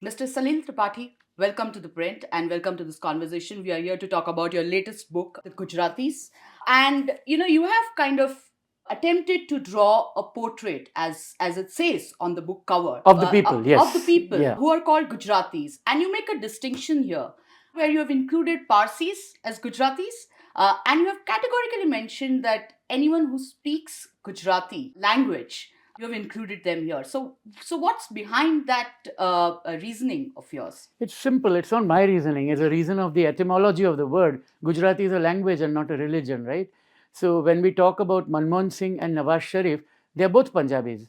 Mr. Salil Tripathi, welcome to ThePrint and welcome to this conversation. We are here to talk about your latest book, The Gujaratis. And you have kind of attempted to draw a portrait, as it says on the book cover, Of the people, of the yes. people Yeah. who are called Gujaratis. And you make a distinction here where you have included Parsis as Gujaratis. And you have categorically mentioned that anyone who speaks Gujarati language, you have included them here. So what's behind that reasoning of yours? It's simple. It's not my reasoning. It's a reason of the etymology of the word. Gujarati is a language and not a religion, right? So when we talk about Manmohan Singh and Nawaz Sharif, they're both Punjabis.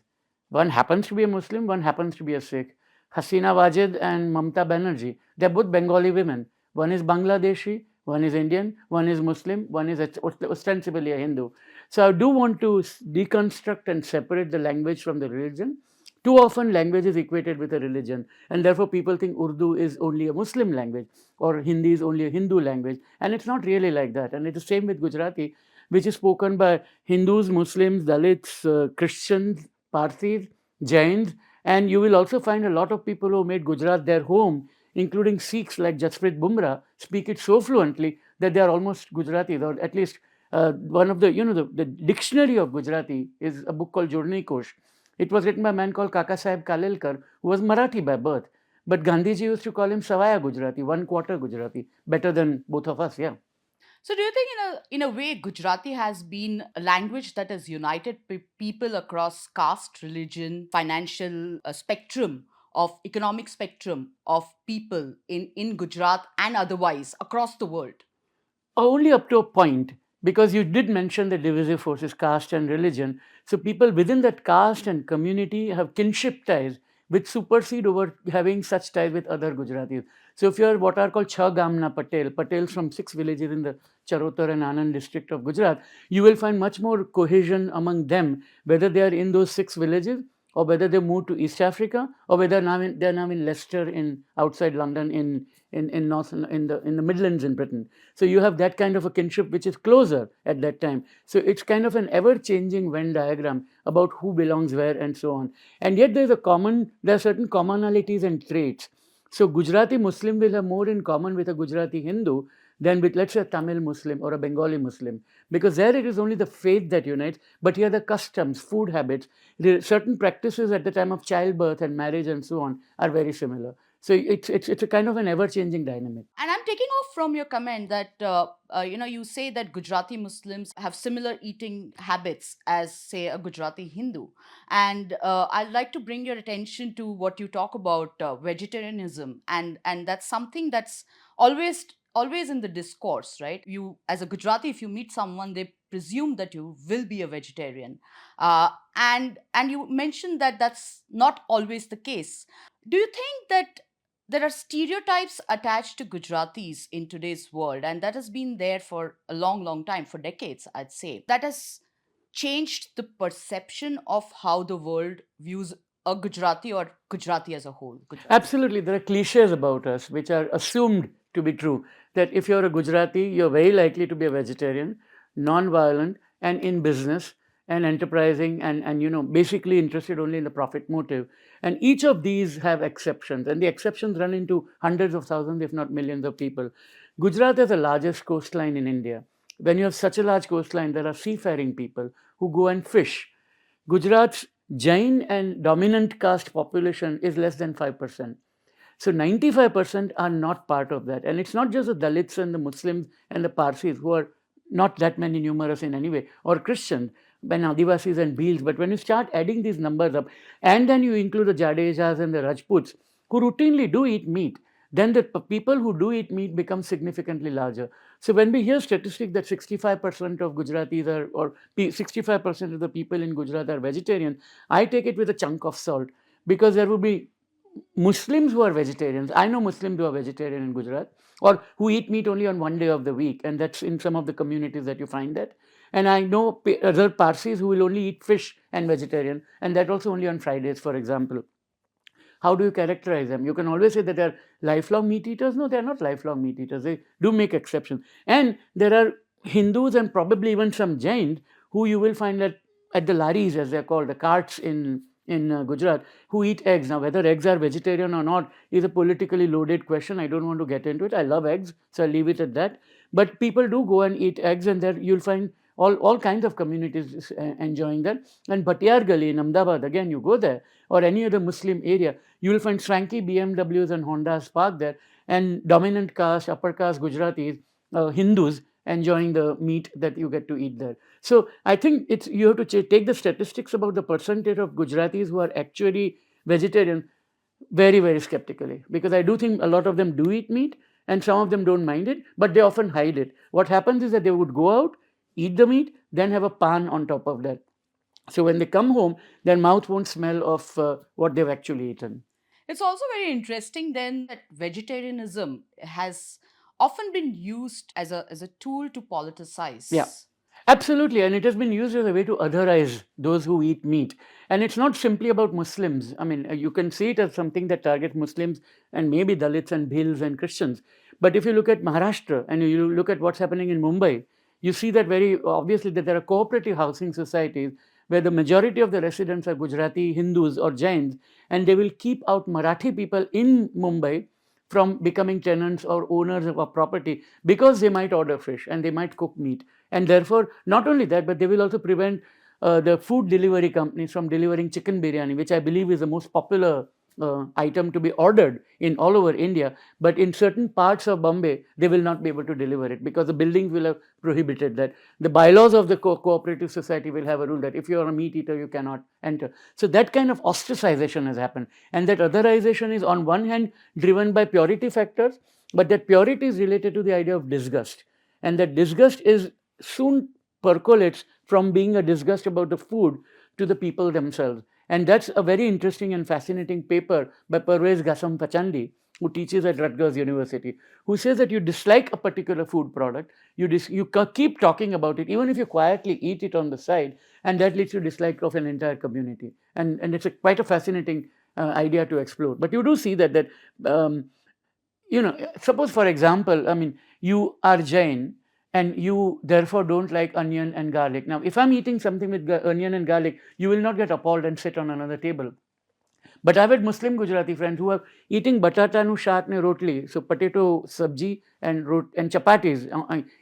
One happens to be a Muslim, one happens to be a Sikh. Hasina Wajid and Mamta Banerjee, they're both Bengali women. One is Bangladeshi, one is Indian, one is Muslim, one is ostensibly a Hindu. So I do want to deconstruct and separate the language from the religion. Too often, language is equated with a religion, and therefore people think Urdu is only a Muslim language or Hindi is only a Hindu language, and it's not really like that. And it's the same with Gujarati, which is spoken by Hindus, Muslims, Dalits, Christians, Parsis, Jains, and you will also find a lot of people who made Gujarat their home, including Sikhs like Jasprit Bumrah, speak it so fluently that they are almost Gujaratis, or at least one of the dictionary of Gujarati is a book called Jurni Kosh. It was written by a man called Kaka Sahib Kalelkar, who was Marathi by birth. But Gandhiji used to call him Savaya Gujarati, one quarter Gujarati, better than both of us, yeah. So do you think in a way Gujarati has been a language that has united people across caste, religion, financial spectrum of economic spectrum of people in Gujarat and otherwise across the world? Only up to a point, because you did mention the divisive forces, caste and religion. So people within that caste and community have kinship ties which supersede over having such ties with other Gujaratis. So if you're what are called Chhagamna Patels from 6 villages in the Charotar and Anand district of Gujarat, you will find much more cohesion among them, whether they are in those 6 villages or whether they moved to East Africa or whether they're now in Leicester in outside London in North in the Midlands in Britain. So you have that kind of a kinship which is closer at that time. So it's kind of an ever-changing Venn diagram about who belongs where and so on. And yet there are certain commonalities and traits. So Gujarati Muslim will have more in common with a Gujarati Hindu than with, let's say, a Tamil Muslim or a Bengali Muslim, because there it is only the faith that unites, but here the customs, food habits, the certain practices at the time of childbirth and marriage and so on are very similar. So it's a kind of an ever-changing dynamic. And I'm taking off from your comment that you say that Gujarati Muslims have similar eating habits as, say, a Gujarati Hindu, and I'd like to bring your attention to what you talk about vegetarianism, and that's something that's always in the discourse, right? You, as a Gujarati, if you meet someone, they presume that you will be a vegetarian, and you mentioned that that's not always the case. Do you think that there are stereotypes attached to Gujaratis in today's world, and that has been there for a long, long time, for decades, I'd say. That has changed the perception of how the world views a Gujarati or Gujarati as a whole. Gujarati. Absolutely. There are cliches about us which are assumed to be true. That if you're a Gujarati, you're very likely to be a vegetarian, non-violent, and in business and enterprising and basically interested only in the profit motive. And each of these have exceptions. And the exceptions run into hundreds of thousands, if not millions of people. Gujarat is the largest coastline in India. When you have such a large coastline, there are seafaring people who go and fish. Gujarat's Jain and dominant caste population is less than 5%. So 95% are not part of that. And it's not just the Dalits and the Muslims and the Parsis who are not that many numerous in any way, or Christians, and Adivasis and Bhils. But when you start adding these numbers up, and then you include the Jadejas and the Rajputs, who routinely do eat meat, then the people who do eat meat become significantly larger. So when we hear statistics that 65% of Gujaratis are, or 65% of the people in Gujarat are vegetarian, I take it with a chunk of salt, because there will be Muslims who are vegetarians. I know Muslims who are vegetarian in Gujarat, or who eat meat only on one day of the week, and that's in some of the communities that you find that. And I know other Parsis who will only eat fish and vegetarian, and that also only on Fridays, for example. How do you characterize them? You can always say that they're lifelong meat eaters. No, they're not lifelong meat eaters. They do make exceptions. And there are Hindus and probably even some Jains who you will find that at the laris, as they're called, the carts in Gujarat who eat eggs. Now, whether eggs are vegetarian or not is a politically loaded question. I don't want to get into it. I love eggs, so I'll leave it at that. But people do go and eat eggs, and there you'll find all kinds of communities enjoying that. And Bhatiyar Gali in Ahmedabad, again, you go there, or any other Muslim area, you will find swanky BMWs and Hondas parked there, and dominant caste, upper caste Gujaratis, Hindus enjoying the meat that you get to eat there. So I think it's you have to take the statistics about the percentage of Gujaratis who are actually vegetarian very, very skeptically, because I do think a lot of them do eat meat and some of them don't mind it, but they often hide it. What happens is that they would go out, eat the meat, then have a pan on top of that. So when they come home, their mouth won't smell of what they've actually eaten. It's also very interesting then that vegetarianism has often been used as a tool to politicize. Yeah. Absolutely, and it has been used as a way to otherize those who eat meat. And it's not simply about Muslims. I mean, you can see it as something that targets Muslims and maybe Dalits and Bhils and Christians. But if you look at Maharashtra and you look at what's happening in Mumbai, you see that very obviously that there are cooperative housing societies where the majority of the residents are Gujarati Hindus or Jains, and they will keep out Marathi people in Mumbai from becoming tenants or owners of a property because they might order fish and they might cook meat. And therefore, not only that, but they will also prevent the food delivery companies from delivering chicken biryani, which I believe is the most popular item to be ordered in all over India. But in certain parts of Bombay, they will not be able to deliver it because the buildings will have prohibited that. The bylaws of the cooperative society will have a rule that if you are a meat eater, you cannot enter. So that kind of ostracization has happened. And that otherization is on one hand driven by purity factors, but that purity is related to the idea of disgust. And that disgust is soon percolates from being a disgust about the food to the people themselves. And that's a very interesting and fascinating paper by Parvez Ghasem Pachandi, who teaches at Rutgers University, who says that you dislike a particular food product, you keep talking about it, even if you quietly eat it on the side, and that leads to dislike of an entire community. And it's quite a fascinating idea to explore. But you do see that um, suppose for example, I mean, you are Jain and you therefore don't like onion and garlic. Now, if I'm eating something with onion and garlic, you will not get appalled and sit on another table. But I've had Muslim Gujarati friends who are eating batata nu shaat ne rotli, so potato sabji and chapatis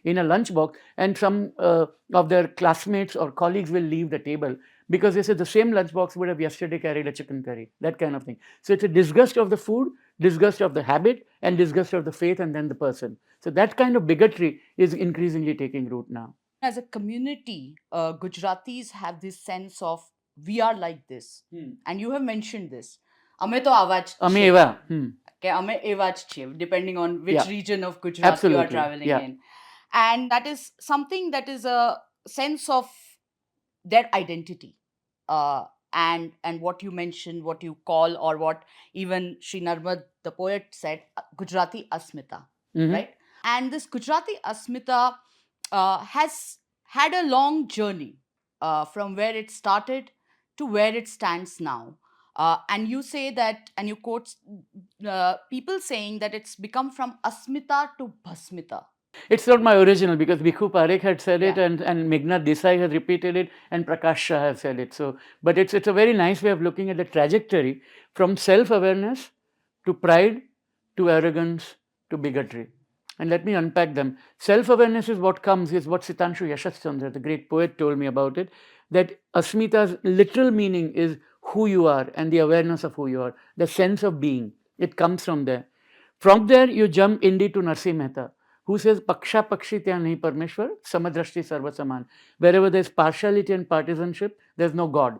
in a lunchbox, and some of their classmates or colleagues will leave the table because they said the same lunchbox would have yesterday carried a chicken curry, that kind of thing. So it's a disgust of the food, disgust of the habit, and disgust of the faith and then the person. So that kind of bigotry is increasingly taking root now. As a community, Gujaratis have this sense of we are like this. And you have mentioned this. Ame to awa જ અમે છીએ. એવા કે અમે એવા જ છીએ, depending on which Yeah. region of Gujarat you are Absolutely. traveling Yeah. in. And that is something that is a sense of their identity. And what you mentioned, what you call, or what even Sri Narmad, the poet, said, Gujarati Asmita, Mhm. right? And this Gujarati Asmita has had a long journey from where it started to where it stands now. And you say that, and you quote people saying that it's become from Asmita to Bhasmita. It's not my original because Bhikhu Parekh had said it, Yeah. and Meghnad Desai has repeated it, and Prakash Shah has said it. So, but it's a very nice way of looking at the trajectory from self-awareness to pride to arrogance to bigotry. And let me unpack them. Self-awareness is what comes, is what Sitanshu Yashashchandra, the great poet, told me about it, that Asmita's literal meaning is who you are and the awareness of who you are, the sense of being. It comes from there. From there, you jump indeed to Narsi Mehta, who says, Paksha Pakshi Tya Nahi Parmeshwar, Samadrashti Sarva Saman. Wherever there's partiality and partisanship, there's no God.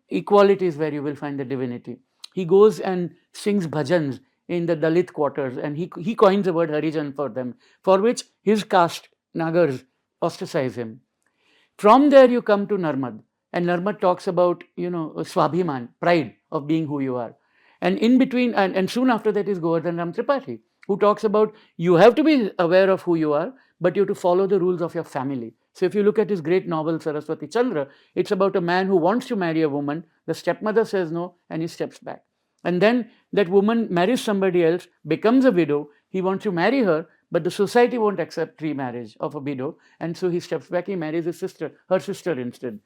Equality is where you will find the divinity. He goes and sings bhajans in the Dalit quarters, and he coins the word Harijan for them, for which his caste, Nagars, ostracize him. From there, you come to Narmad, and Narmad talks about, Swabhiman, pride of being who you are. And in between, and soon after that is Govardhan Ram Tripathi, who talks about you have to be aware of who you are, but you have to follow the rules of your family. So if you look at his great novel Saraswati Chandra, it's about a man who wants to marry a woman, the stepmother says no, and he steps back. And then that woman marries somebody else, becomes a widow, he wants to marry her, but the society won't accept remarriage of a widow, and so he steps back, he marries his sister, her sister instead.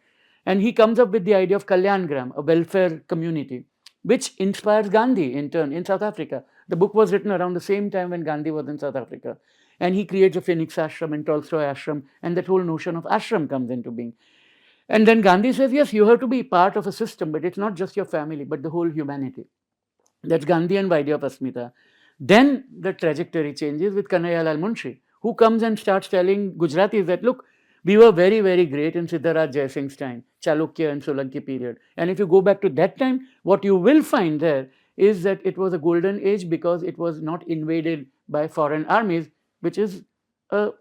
And he comes up with the idea of Kalyangram, a welfare community, which inspires Gandhi in turn in South Africa. The book was written around the same time when Gandhi was in South Africa. And he creates a Phoenix ashram and Tolstoy ashram, and that whole notion of ashram comes into being. And then Gandhi says, yes, you have to be part of a system, but it's not just your family, but the whole humanity. That's Gandhian idea of Asmita. Then the trajectory changes with Kanhaiya Munshi, who comes and starts telling Gujaratis that, look, we were very, very great in Siddharaj Jaisingh's time, Chalukya and Solanki period. And if you go back to that time, what you will find there is that it was a golden age because it was not invaded by foreign armies, which is a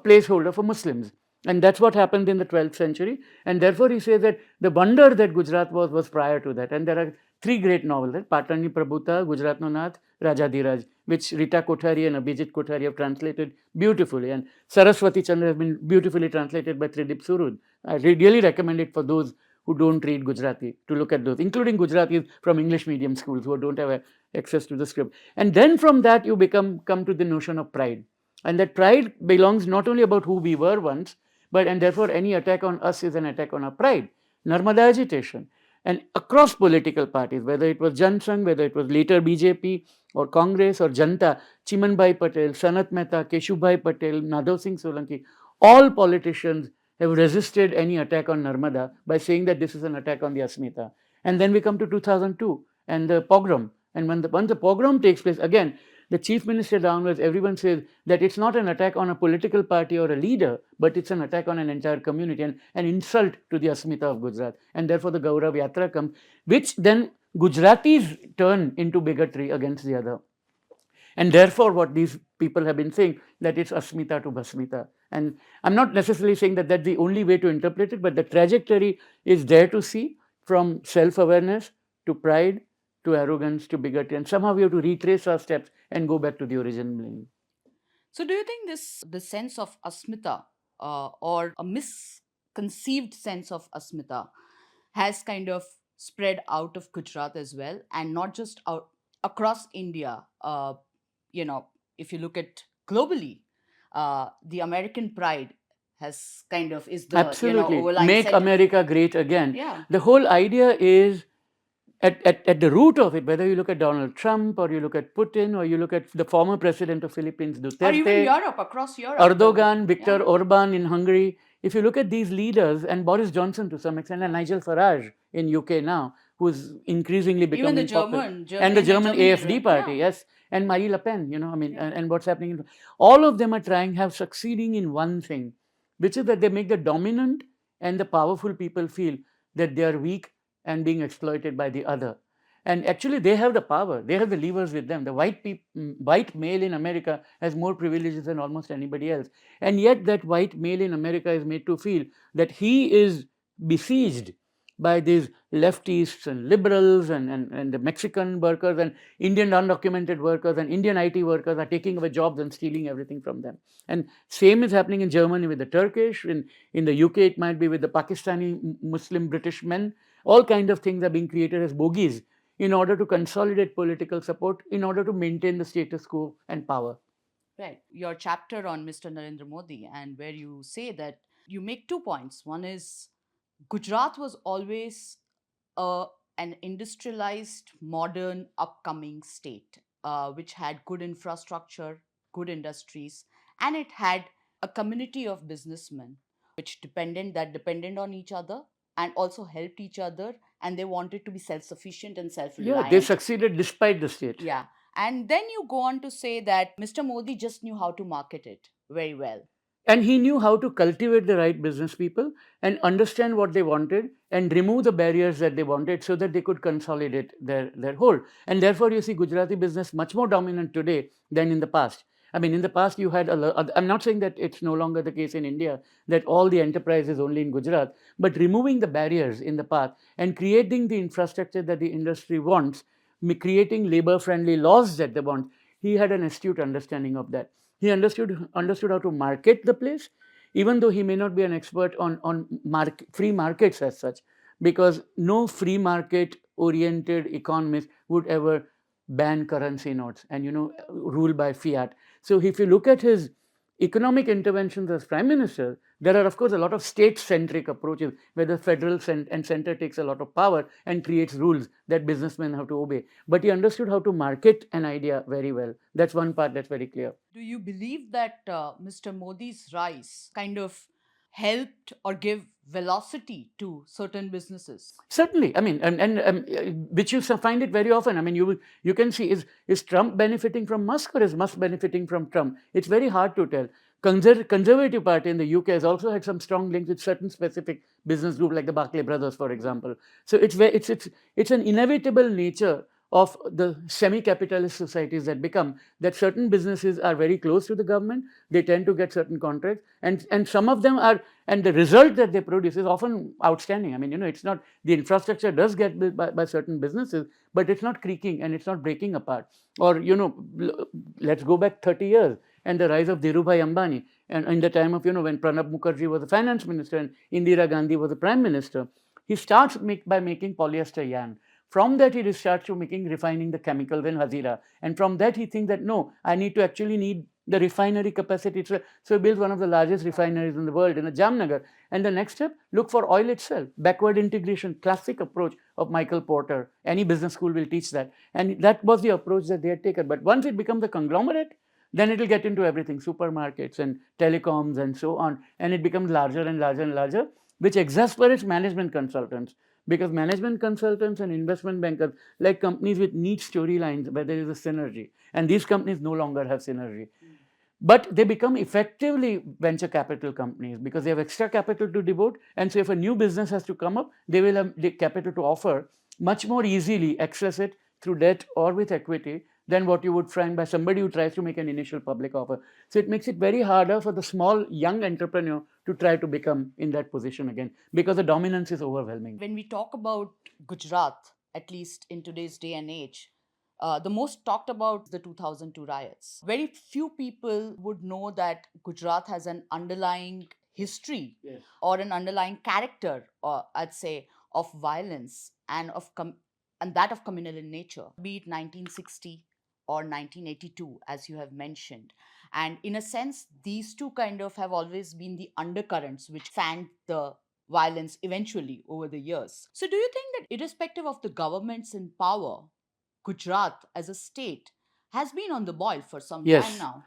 placeholder for Muslims. And that's what happened in the 12th century. And therefore, he says that the wonder that Gujarat was prior to that. And there are three great novels, Patani Prabhuta, Gujarat no Nath, Rajadiraj, which Rita Kothari and Abhijit Kothari have translated beautifully. And Saraswati Chandra has been beautifully translated by Tridip Surud. I really recommend it for those who don't read Gujarati to look at those, including Gujaratis from English medium schools who don't have access to the script. And then from that, you come to the notion of pride. And that pride belongs not only about who we were once, but and therefore any attack on us is an attack on our pride. Narmada agitation. And across political parties, whether it was Jan Sangh, whether it was later BJP or Congress or Janta, Chimanbhai Patel, Sanat Mehta, Keshubhai Patel, Madhav Singh Solanki, all politicians have resisted any attack on Narmada by saying that this is an attack on the Asmita. And then we come to 2002 and the pogrom. And once the pogrom takes place, again, the chief minister downwards, everyone says that it's not an attack on a political party or a leader, but it's an attack on an entire community and an insult to the Asmita of Gujarat. And therefore the Gaurav Yatra comes, which then Gujaratis turn into bigotry against the other. And therefore, what these people have been saying, that it's Asmita to Bhasmita. And I'm not necessarily saying that that's the only way to interpret it, but the trajectory is there to see, from self-awareness to pride to arrogance to bigotry. And somehow we have to retrace our steps and go back to the original meaning. So, do you think the sense of Asmita or a misconceived sense of Asmita has kind of spread out of Gujarat as well, and not just out across India? You know, if you look at globally, the American pride has kind of is the Absolutely. overlying Make sentiment. America great again. Yeah. The whole idea is at the root of it, whether you look at Donald Trump or you look at Putin or you look at the former president of Philippines, Or even Duterte, Europe, across Europe. Erdogan, Viktor Yeah. Orban in Hungary. If you look at these leaders, and Boris Johnson to some extent, and Nigel Farage in UK now, who's increasingly becoming Even the popular, German and the German Germany AFD as well. party, Yeah. yes, and Marine Le Pen, I mean, Yeah. and what's happening, all of them are have succeeding in one thing, which is that they make the dominant and the powerful people feel that they are weak and being exploited by the other. And actually, they have the power. They have the levers with them. The white male in America has more privileges than almost anybody else. And yet, that white male in America is made to feel that he is besieged by these leftists and liberals and the Mexican workers and Indian undocumented workers and Indian IT workers are taking away jobs and stealing everything from them. And same is happening in Germany with the Turkish. In the UK, it might be with the Pakistani Muslim British men. All kinds of things are being created as bogies in order to consolidate political support, in order to maintain the status quo and power. Right. Your chapter on Mr. Narendra Modi, and where you say that you make 2 points. One is Gujarat was always a, an industrialized, modern, upcoming state, which had good infrastructure, good industries, and it had a community of businessmen which depended on each other and also helped each other, and they wanted to be self-sufficient and Yeah, self-reliant. they succeeded despite the state. Yeah. And then you go on to say that Mr. Modi just knew how to market it very well. And he knew how to cultivate the right business people and understand what they wanted and remove the barriers that they wanted so that they could consolidate their hold. And therefore, you see Gujarati business much more dominant today than in the past. I mean, in the past, you had I'm not saying that it's no longer the case in India, that all the enterprise is only in Gujarat, but removing the barriers in the path and creating the infrastructure that the industry wants, creating labor friendly laws that they want. He had an astute understanding of that. He understood how to market the place, even though he may not be an expert on free markets as such, because no free market oriented economist would ever ban currency notes and rule by fiat. So if you look at his economic interventions as prime minister, there are of course a lot of state-centric approaches where the federal and center takes a lot of power and creates rules that businessmen have to obey. But he understood how to market an idea very well. That's one part that's very clear. Do you believe that Mr. Modi's rise kind of helped or give velocity to certain businesses? Certainly, I mean, which you find it very often. I mean, you can see, is Trump benefiting from Musk or is Musk benefiting from Trump? It's very hard to tell. Conservative Party in the UK has also had some strong links with certain specific business groups, like the Barclay Brothers, for example. So it's an inevitable nature of the semi-capitalist societies that become that certain businesses are very close to the government. They tend to get certain contracts, and some of them are, and the result that they produce is often outstanding. I mean, it's not, the infrastructure does get built by certain businesses, but it's not creaking and it's not breaking apart. Or let's go back 30 years and the rise of Dhirubhai Ambani, and in the time of when Pranab Mukherjee was the finance minister and Indira Gandhi was the prime minister. He starts by making polyester yarn. From that, he starts to refining the chemicals in Hazira. And from that, he thinks that, no, I need the refinery capacity. So he builds one of the largest refineries in the world in Jamnagar. And the next step, look for oil itself. Backward integration, classic approach of Michael Porter. Any business school will teach that. And that was the approach that they had taken. But once it becomes a conglomerate, then it will get into everything, supermarkets and telecoms and so on. And it becomes larger and larger and larger, which exasperates management consultants. Because management consultants and investment bankers like companies with neat storylines where there is a synergy. And these companies no longer have synergy. But they become effectively venture capital companies because they have extra capital to devote. And so if a new business has to come up, they will have the capital to offer much more easily, access it through debt or with equity than what you would find by somebody who tries to make an initial public offer. So it makes it very harder for the small young entrepreneur to try to become in that position again because the dominance is overwhelming. When we talk about Gujarat, at least in today's day and age, the most talked about the 2002 riots. Very few people would know that Gujarat has an underlying history, Yes. or an underlying character, or I'd say, of violence and and that of communal in nature, be it 1960 or 1982, as you have mentioned. And in a sense, these two kind of have always been the undercurrents which fanned the violence eventually over the years. So, do you think that irrespective of the governments in power, Gujarat as a state has been on the boil for some time Yes. now?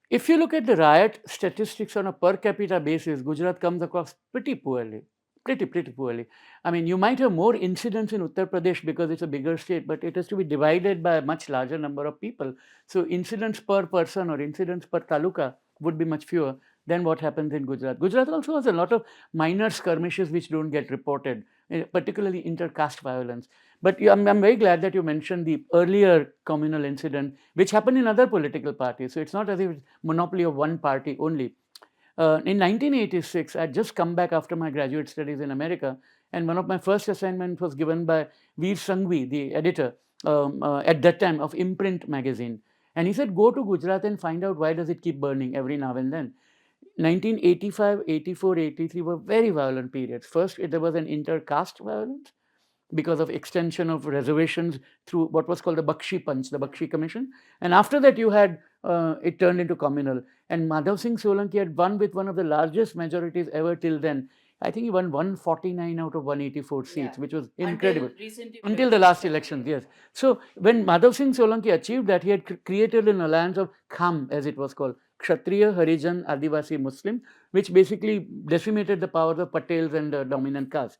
If you look at the riot statistics on a per capita basis, Gujarat comes across pretty poorly. Pretty poorly. I mean, you might have more incidents in Uttar Pradesh because it's a bigger state, but it has to be divided by a much larger number of people. So incidents per person or incidents per taluka would be much fewer than what happens in Gujarat. Gujarat also has a lot of minor skirmishes which don't get reported, particularly inter-caste violence. But I'm very glad that you mentioned the earlier communal incident, which happened in other political parties. So it's not as if it's monopoly of one party only. In 1986, I'd just come back after my graduate studies in America, and one of my first assignments was given by Veer Sanghvi, the editor at that time of Imprint magazine. And he said, go to Gujarat and find out why does it keep burning every now and then. 1985, 84, 83 were very violent periods. First, there was an inter-caste violence because of extension of reservations through what was called the Bakshi Panch, the Bakshi Commission. And after that, you had it turned into communal. And Madhav Singh Solanki had won with one of the largest majorities ever till then. I think he won 149 out of 184 seats, which was incredible. Until the last elections, yes. So when Madhav Singh Solanki achieved that, he had created an alliance of Kham, as it was called, Kshatriya, Harijan, Adivasi, Muslim, which basically decimated the powers of Patels and the dominant caste.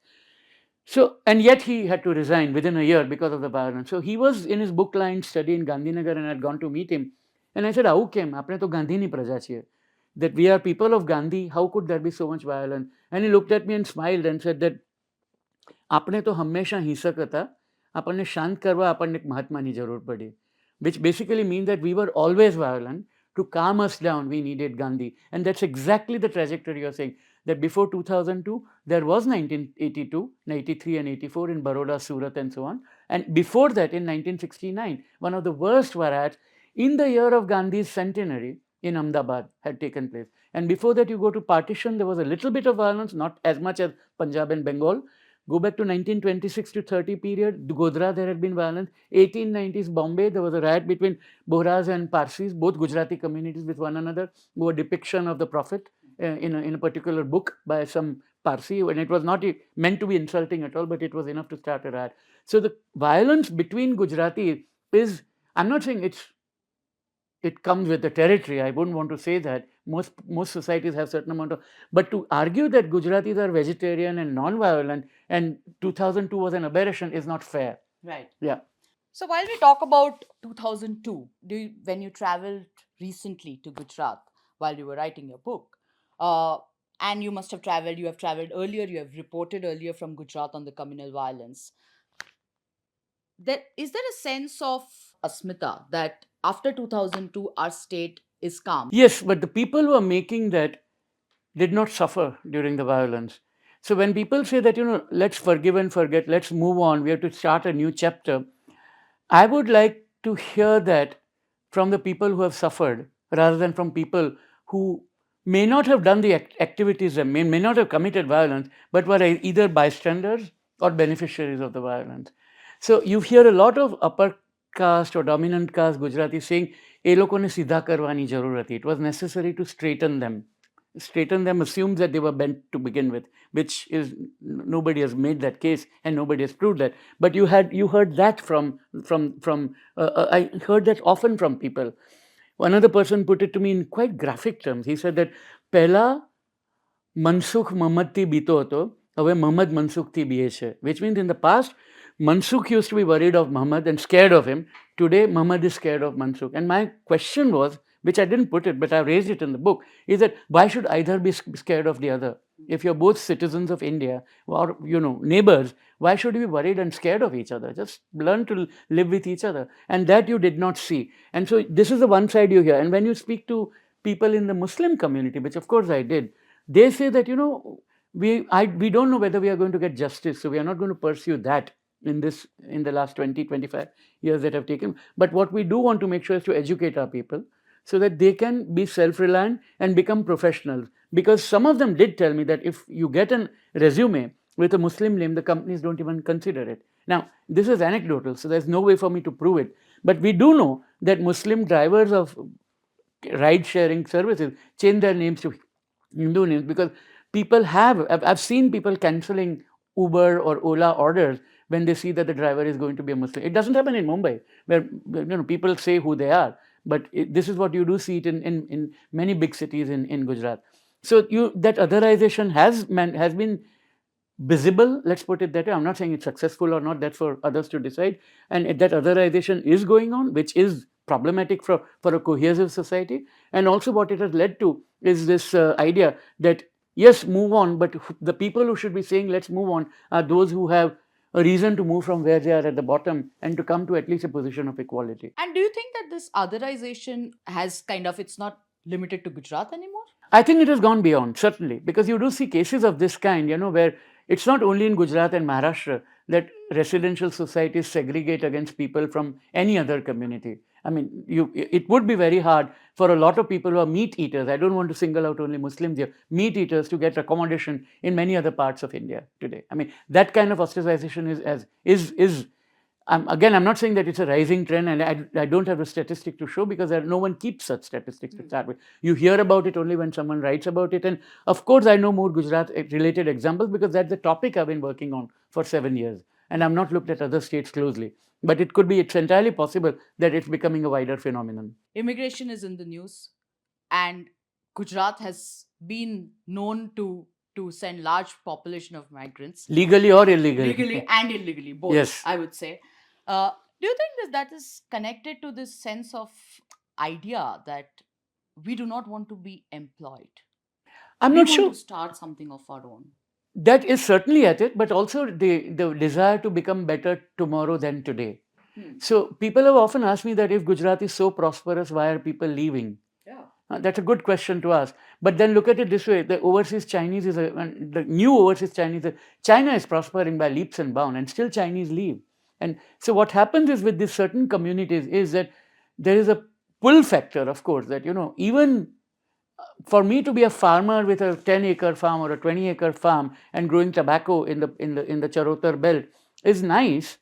So, and yet he had to resign within a year because of the violence. So he was in his book line study in Gandhinagar, and I had gone to meet him. And I said, how came? Apne to Gandhi ni praja chiye. That we are people of Gandhi, how could there be so much violence? And he looked at me and smiled and said that આપણે તો હંમેશા હિંસક હતા, આપણને શાંત કરવા આપણને એક મહાત્માની જરૂર પડી, which basically means that we were always violent. To calm us down, we needed Gandhi. And that's exactly the trajectory you're saying, that before 2002, there was 1982, 83 and 84 in Baroda, Surat and so on. And before that, in 1969, one of the worst riots in the year of Gandhi's centenary in Ahmedabad had taken place. And before that, you go to partition, there was a little bit of violence, not as much as Punjab and Bengal. Go back to 1926 to 30 period, Godhra, there had been violence. 1890s Bombay, there was a riot between Bohras and Parsis, both Gujarati communities with one another, who a depiction of the Prophet in a particular book by some Parsi, and it was not meant to be insulting at all, but it was enough to start a riot. So the violence between Gujarati is, I'm not saying it comes with the territory. I wouldn't want to say that. Most societies have certain amount of, but to argue that Gujaratis are vegetarian and non-violent and 2002 was an aberration is not fair. Right. Yeah. So while we talk about 2002, when you traveled recently to Gujarat while you were writing your book, uh, and you must have traveled, you have traveled earlier, you have reported earlier from Gujarat on the communal violence. Is there a sense of Asmita that after 2002 our state is calm? Yes, but the people who are making that did not suffer during the violence. So when people say that, let's forgive and forget, let's move on, we have to start a new chapter, I would like to hear that from the people who have suffered rather than from people who may not have done the activities and may not have committed violence, but were either bystanders or beneficiaries of the violence. So you hear a lot of upper caste or dominant caste Gujarati saying, "એ લોકોને સીધા કરવાની જરૂર હતી." It was necessary to straighten them. Straighten them assumes that they were bent to begin with, which is nobody has made that case and nobody has proved that. But you heard that I heard that often from people. Another person put it to me in quite graphic terms. He said that પહેલા મનસુખ મહમ્મદથી બીતો હતો, હવે Mohammed મનસુખથી BA છે. Which means in the past, Mansukh used to be worried of Muhammad and scared of him. Today, Muhammad is scared of Mansukh. And my question was, which I didn't put it, but I raised it in the book, is that why should either be scared of the other? If you're both citizens of India or neighbors, why should you be worried and scared of each other? Just learn to live with each other. And that you did not see. And so this is the one side you hear. And when you speak to people in the Muslim community, which of course I did, they say that we don't know whether we are going to get justice, so we are not going to pursue that in the last 20-25 years that have taken. But what we do want to make sure is to educate our people so that they can be self-reliant and become professionals. Because some of them did tell me that if you get a resume with a Muslim name, the companies don't even consider it. Now, this is anecdotal, so there's no way for me to prove it. But we do know that Muslim drivers of ride-sharing services change their names to Hindu names because I've seen people cancelling Uber or Ola orders when they see that the driver is going to be a Muslim. It doesn't happen in Mumbai, where people say who they are, but this is what you do see it in many big cities in Gujarat. So that otherization has been visible, let's put it that way. I'm not saying it's successful or not, that's for others to decide. And that otherization is going on, which is problematic for a cohesive society. And also what it has led to is this idea that, yes, move on, but the people who should be saying let's move on are those who have a reason to move from where they are at the bottom and to come to at least a position of equality. And do you think that this otherization has it's not limited to Gujarat anymore? I think it has gone beyond, certainly, because you do see cases of this kind, where it's not only in Gujarat and Maharashtra that residential societies segregate against people from any other community. I mean, it would be very hard for a lot of people who are meat eaters. I don't want to single out only Muslims here. Meat eaters to get accommodation in many other parts of India today. I mean, that kind of ostracization is again, I'm not saying that it's a rising trend, and I don't have a statistic to show because no one keeps such statistics to start with. You hear about it only when someone writes about it. And of course, I know more Gujarat-related examples because that's the topic I've been working on for 7 years. And I've not looked at other states closely. But it's entirely possible that it's becoming a wider phenomenon. Immigration is in the news, and Gujarat has been known to send large population of migrants, legally or illegally. Legally and illegally, both. Yes. I would say. Do you think that is connected to this sense of idea that we do not want to be employed? I'm We not want sure. to start something of our own. That is certainly at it, but also the desire to become better tomorrow than today. So people have often asked me that if Gujarat is so prosperous, why are people leaving? Yeah. That's a good question to ask. But then look at it this way: the overseas Chinese the new overseas Chinese. China is prospering by leaps and bounds, and still Chinese leave. And so what happens is with these certain communities is that there is a pull factor, of course, that even for me to be a farmer with a 10-acre farm or a 20-acre farm and growing tobacco in the Charotar belt is nice.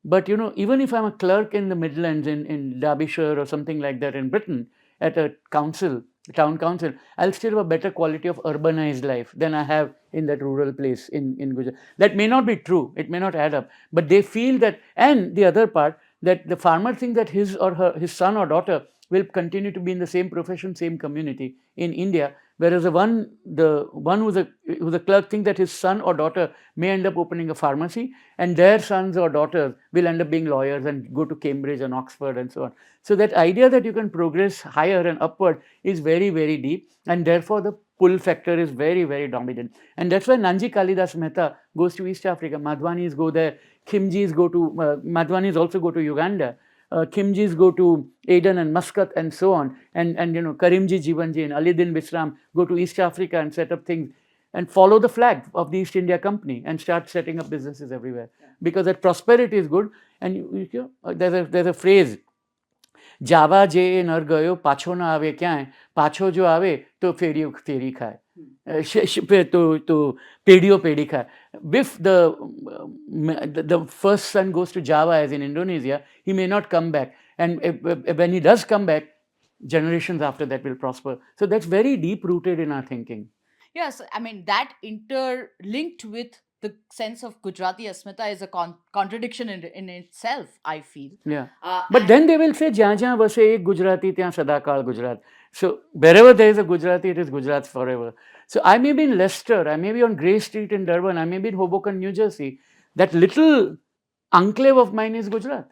But even if I'm a clerk in the Midlands, in Derbyshire or something like that in Britain, at a town council, I'll still have a better quality of urbanized life than I have in that rural place in Gujarat. That may not be true, it may not add up, but they feel that. And the other part, that the farmer thinks that his son or daughter will continue to be in the same profession, same community in India, whereas the one who's a clerk thinks that his son or daughter may end up opening a pharmacy, and their sons or daughters will end up being lawyers and go to Cambridge and Oxford and so on. So that idea that you can progress higher and upward is very, very deep, and therefore the pull factor is very, very dominant. And that's why Nanji Kalidas Mehta goes to East Africa, Madhwanis go there, Khimjis go to, Madhwanis also go to Uganda, Khimjis go to Aden and Muscat and so on, and Karimji Jivanji and Ali Din Bisram go to East Africa and set up things and follow the flag of the East India Company and start setting up businesses everywhere, because that prosperity is good. And there's a phrase, જાવા જે નર ગયો પાછો ના આવે ક્યાંય, પાછો જો આવે તો ફેરીઓ ફેરી ખાય, તો પેઢીઓ પેઢી ખાય. If the first son goes to Java, as in Indonesia, he may not come back, and when he does come back, generations after that will prosper. So that's very deep rooted in our thinking. Yes, I mean, that interlinked with the sense of Gujarati Asmita is a contradiction in itself, I feel. Yeah. But then they will say, જ્યાં જ્યાં વસે એક ગુજરાતી ત્યાં સદાકાળ Gujarat. So wherever there is a Gujarati, it is Gujarat forever. So I may be in Leicester, I may be on Grey Street in Durban, I may be in Hoboken, New Jersey. That little enclave of mine is Gujarat.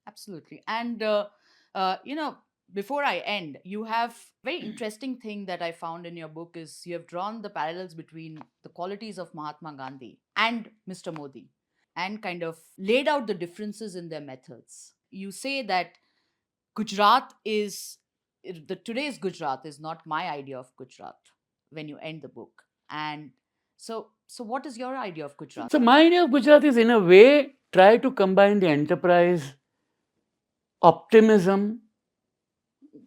Absolutely. And, before I end, you have very interesting thing that I found in your book is you have drawn the parallels between the qualities of Mahatma Gandhi and Mr. Modi and kind of laid out the differences in their methods. You say that Gujarat is today's Gujarat is not my idea of Gujarat when you end the book. And so what is your idea of Gujarat? So my idea of Gujarat is, in a way, try to combine the enterprise, optimism,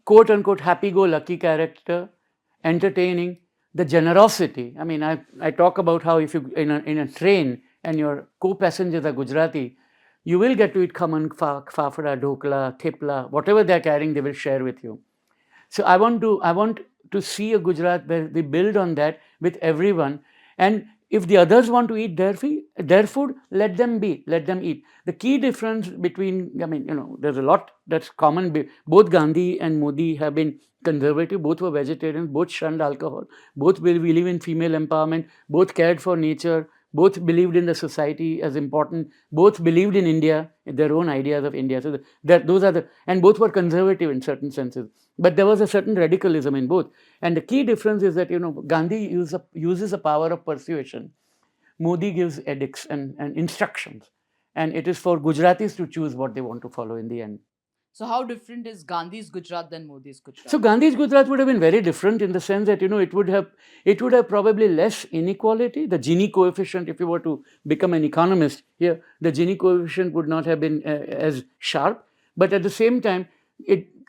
quote unquote happy go lucky character, entertaining, the generosity. I mean, I talk about how if you in a train and your co-passengers are Gujarati, you will get to eat khaman, fafda, dhokla, thepla, whatever they are carrying, they will share with you. So I want to see a Gujarat where we build on that with everyone. And if the others want to eat their food, let them eat. The key difference between, I mean, there's a lot that's common. Both Gandhi and Modi have been conservative. Both were vegetarians. Both shunned alcohol. Both believe in female empowerment. Both cared for nature. Both believed in the society as important. Both believed in India, their own ideas of India. So and both were conservative in certain senses. But there was a certain radicalism in both. And the key difference is that, Gandhi uses the power of persuasion. Modi gives edicts and instructions. And it is for Gujaratis to choose what they want to follow in the end. So how different is Gandhi's Gujarat than Modi's Gujarat? So Gandhi's Gujarat would have been very different in the sense that, it would have probably less inequality. The Gini coefficient, if you were to become an economist here, the Gini coefficient would not have been as sharp. But at the same time,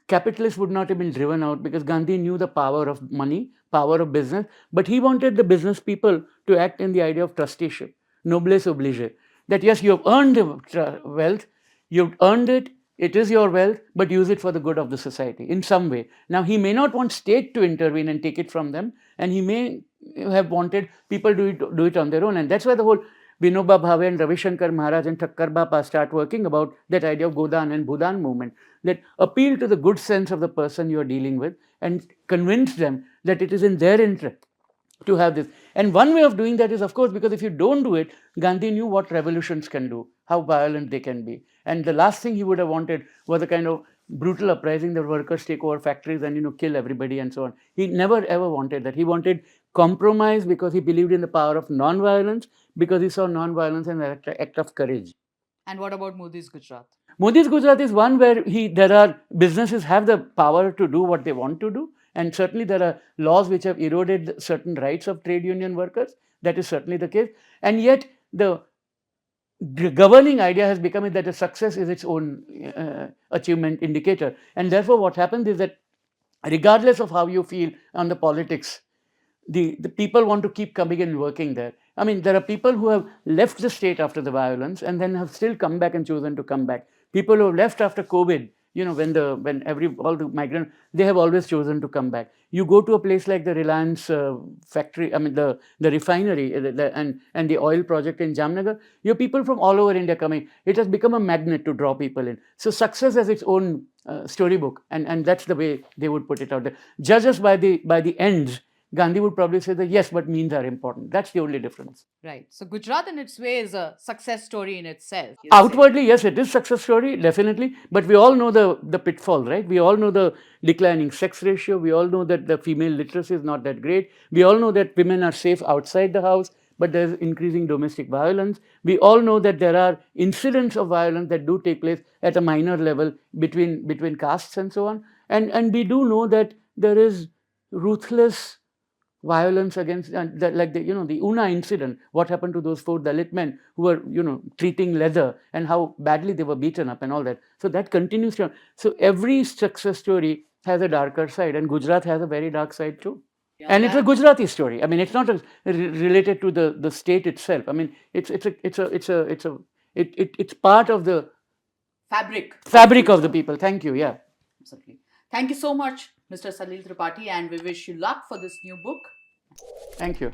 capitalists would not have been driven out, because Gandhi knew the power of money, power of business, but he wanted the business people to act in the idea of trusteeship, noblesse oblige. That yes, you have earned the wealth, you've earned it, it is your wealth, but use it for the good of the society in some way. Now, he may not want state to intervene and take it from them, and he may have wanted people to do it on their own. And that's why the whole Vinoba Bhave and Ravi Shankar Maharaj and Thakkar Bapa start working about that idea of Godan and Bhudan movement, that appeal to the good sense of the person you are dealing with and convince them that it is in their interest to have this. And one way of doing that is, of course, because if you don't do it, Gandhi knew what revolutions can do, how violent they can be. And the last thing he would have wanted was a kind of brutal uprising that workers take over factories and kill everybody and so on. He never ever wanted that. He wanted compromise because he believed in the power of non-violence, because he saw non-violence as an act of courage. And what about Modi's Gujarat? Modi's Gujarat is one where businesses have the power to do what they want to do. And certainly there are laws which have eroded certain rights of trade union workers. That is certainly the case. And yet the governing idea has become that the success is its own achievement indicator. And therefore what happens is that regardless of how you feel on the politics, the people want to keep coming and working there. I mean, there are people who have left the state after the violence and then have still come back and chosen to come back. People who have left after COVID, when all the migrant, they have always chosen to come back. You go to a place like the Reliance factory, I mean the refinery and the oil project in Jamnagar. You have people from all over India coming. It has become a magnet to draw people in. So success has its own storybook, and that's the way they would put it out there. Judge us by the ends. Gandhi would probably say that yes, but means are important. That's the only difference. Right. So Gujarat in its way is a success story in itself. Outwardly, yes, it is success story, definitely. But we all know the pitfall, right? We all know the declining sex ratio. We all know that the female literacy is not that great. We all know that women are safe outside the house, but there's increasing domestic violence. We all know that there are incidents of violence that do take place at a minor level between castes and so on. And we do know that there is ruthless violence against, and that, like the Una incident, what happened to those 4 Dalit men who were treating leather, and how badly they were beaten up and all that. So that continues to. So every success story has a darker side, and Gujarat has a very dark side too. And it's a Gujarati story. I mean, it's not related to the state itself. I mean, it's part of the fabric of the people. Thank you. Yeah. Absolutely. Thank you so much, Mr. Salil Tripathi, and we wish you luck for this new book. Thank you.